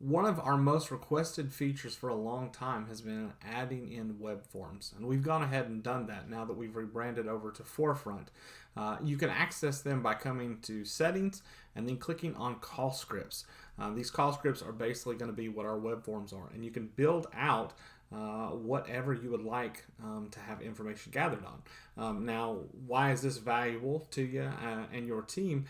One of our most requested features for a long time has been adding in web forms, and we've gone ahead and done that now that we've rebranded over to Forefront. You can access them by coming to Settings and then clicking on Call Scripts. These call scripts are basically going to be what our web forms are, and you can build out whatever you would like to have information gathered on. Now, why is this valuable to you and your team?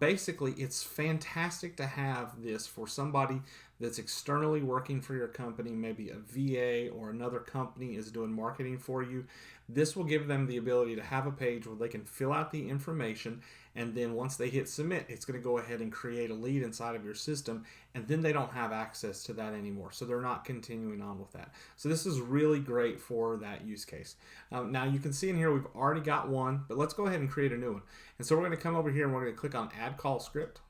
Basically, it's fantastic to have this for somebody that's externally working for your company, maybe a VA or another company is doing marketing for you. This will give them the ability to have a page where they can fill out the information, and then once they hit submit, it's going to go ahead and create a lead inside of your system, and then they don't have access to that anymore, so they're not continuing on with that. So this is really great for that use case. Now you can see in here we've already got one, but let's go ahead and create a new one. And so we're going to come over here and we're going to click on Add Call Script,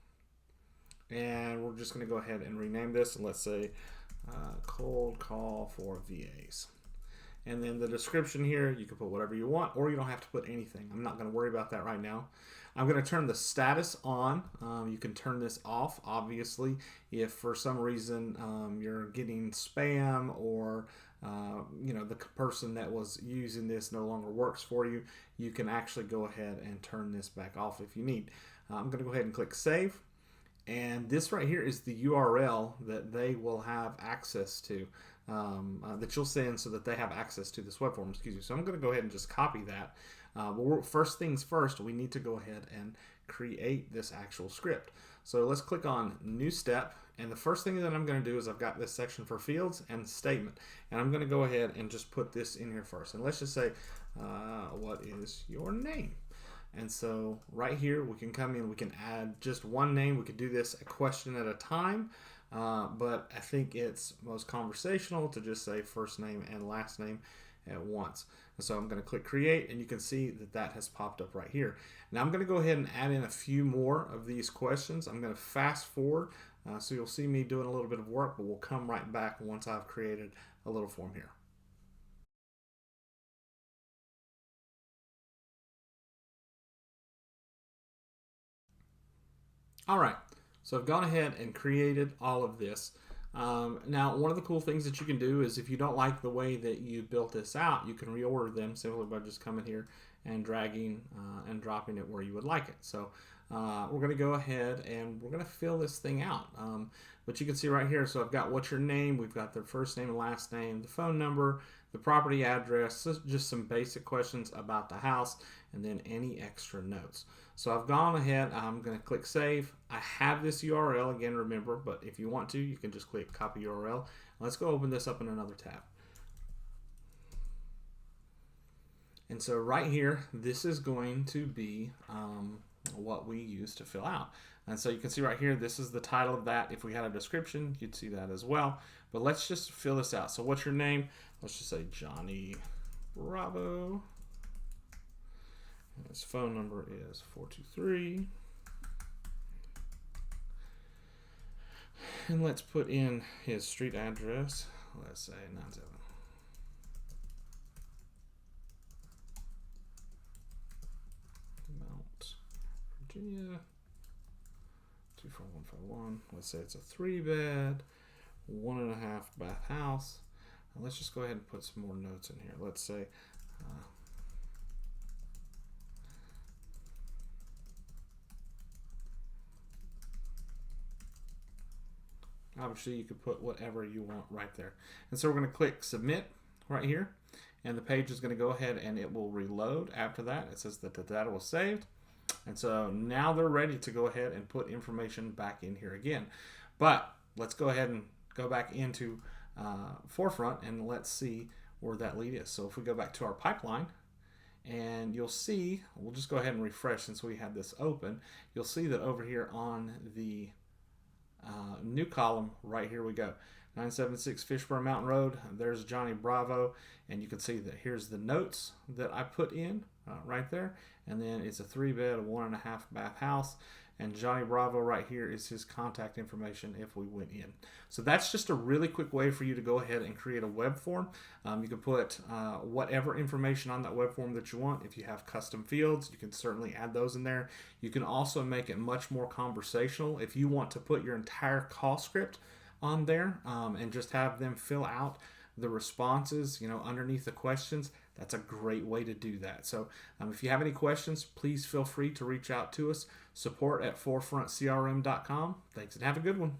and we're just going to go ahead and rename this, and let's say cold call for VAs. And then the description here, you can put whatever you want, or you don't have to put anything. I'm not going to worry about that right now. I'm going to turn the status on. You can turn this off, obviously, if for some reason you're getting spam or the person that was using this no longer works for you. You can actually go ahead and turn this back off if you need. I'm going to go ahead and click Save. And this right here is the URL that they will have access to, that you'll send so that they have access to this web form. Excuse me. So I'm going to go ahead and just copy that. But first things first, we need to go ahead and create this actual script. So let's click on New Step. And the first thing that I'm going to do is I've got this section for fields and statement. And I'm going to go ahead and just put this in here first. And let's just say, what is your name? And so right here, we can come in, we can add just one name. We could do this a question at a time, but I think it's most conversational to just say first name and last name at once. And so I'm going to click create, and you can see that that has popped up right here. Now I'm going to go ahead and add in a few more of these questions. I'm going to fast forward, so you'll see me doing a little bit of work, but we'll come right back once I've created a little form here. All right, so I've gone ahead and created all of this. Now, one of the cool things that you can do is if you don't like the way that you built this out, you can reorder them simply by just coming here and dragging and dropping it where you would like it. So we're going to go ahead and we're going to fill this thing out. But you can see right here, so I've got what's your name, we've got their first name and last name, the phone number, the property address, just some basic questions about the house, and then any extra notes. So I've gone ahead, I'm going to click save. I have this URL again, remember, but if you want to, you can just click copy URL. Let's go open this up in another tab. And so right here, this is going to be what we use to fill out. And so you can see right here, this is the title of that. If we had a description, you'd see that as well. But let's just fill this out. So what's your name? Let's just say Johnny Bravo. His phone number is 423. And let's put in his street address. Let's say 97. Mount, Virginia, 24151. Let's say it's a 3-bed, 1.5 bath house. And let's just go ahead and put some more notes in here. Let's say obviously you could put whatever you want right there. And so we're going to click submit right here, and the page is going to go ahead and it will reload. After that, it says that the data was saved. And so now they're ready to go ahead and put information back in here again. But let's go ahead and go back into Forefront and let's see where that lead is. So if we go back to our pipeline, and you'll see, we'll just go ahead and refresh since we had this open. You'll see that over here on the new column, right here we go. 976 Fishburne Mountain Road. There's Johnny Bravo, and you can see that here's the notes that I put in right there, and then it's a 3-bed, 1.5 bath house, and Johnny Bravo right here is his contact information if we went in. So that's just a really quick way for you to go ahead and create a web form. You can put whatever information on that web form that you want. If you have custom fields, you can certainly add those in there. You can also make it much more conversational. If you want to put your entire call script on there, and just have them fill out the responses, underneath the questions. That's a great way to do that. So if you have any questions, please feel free to reach out to us. Support at ForefrontCRM.com. Thanks and have a good one.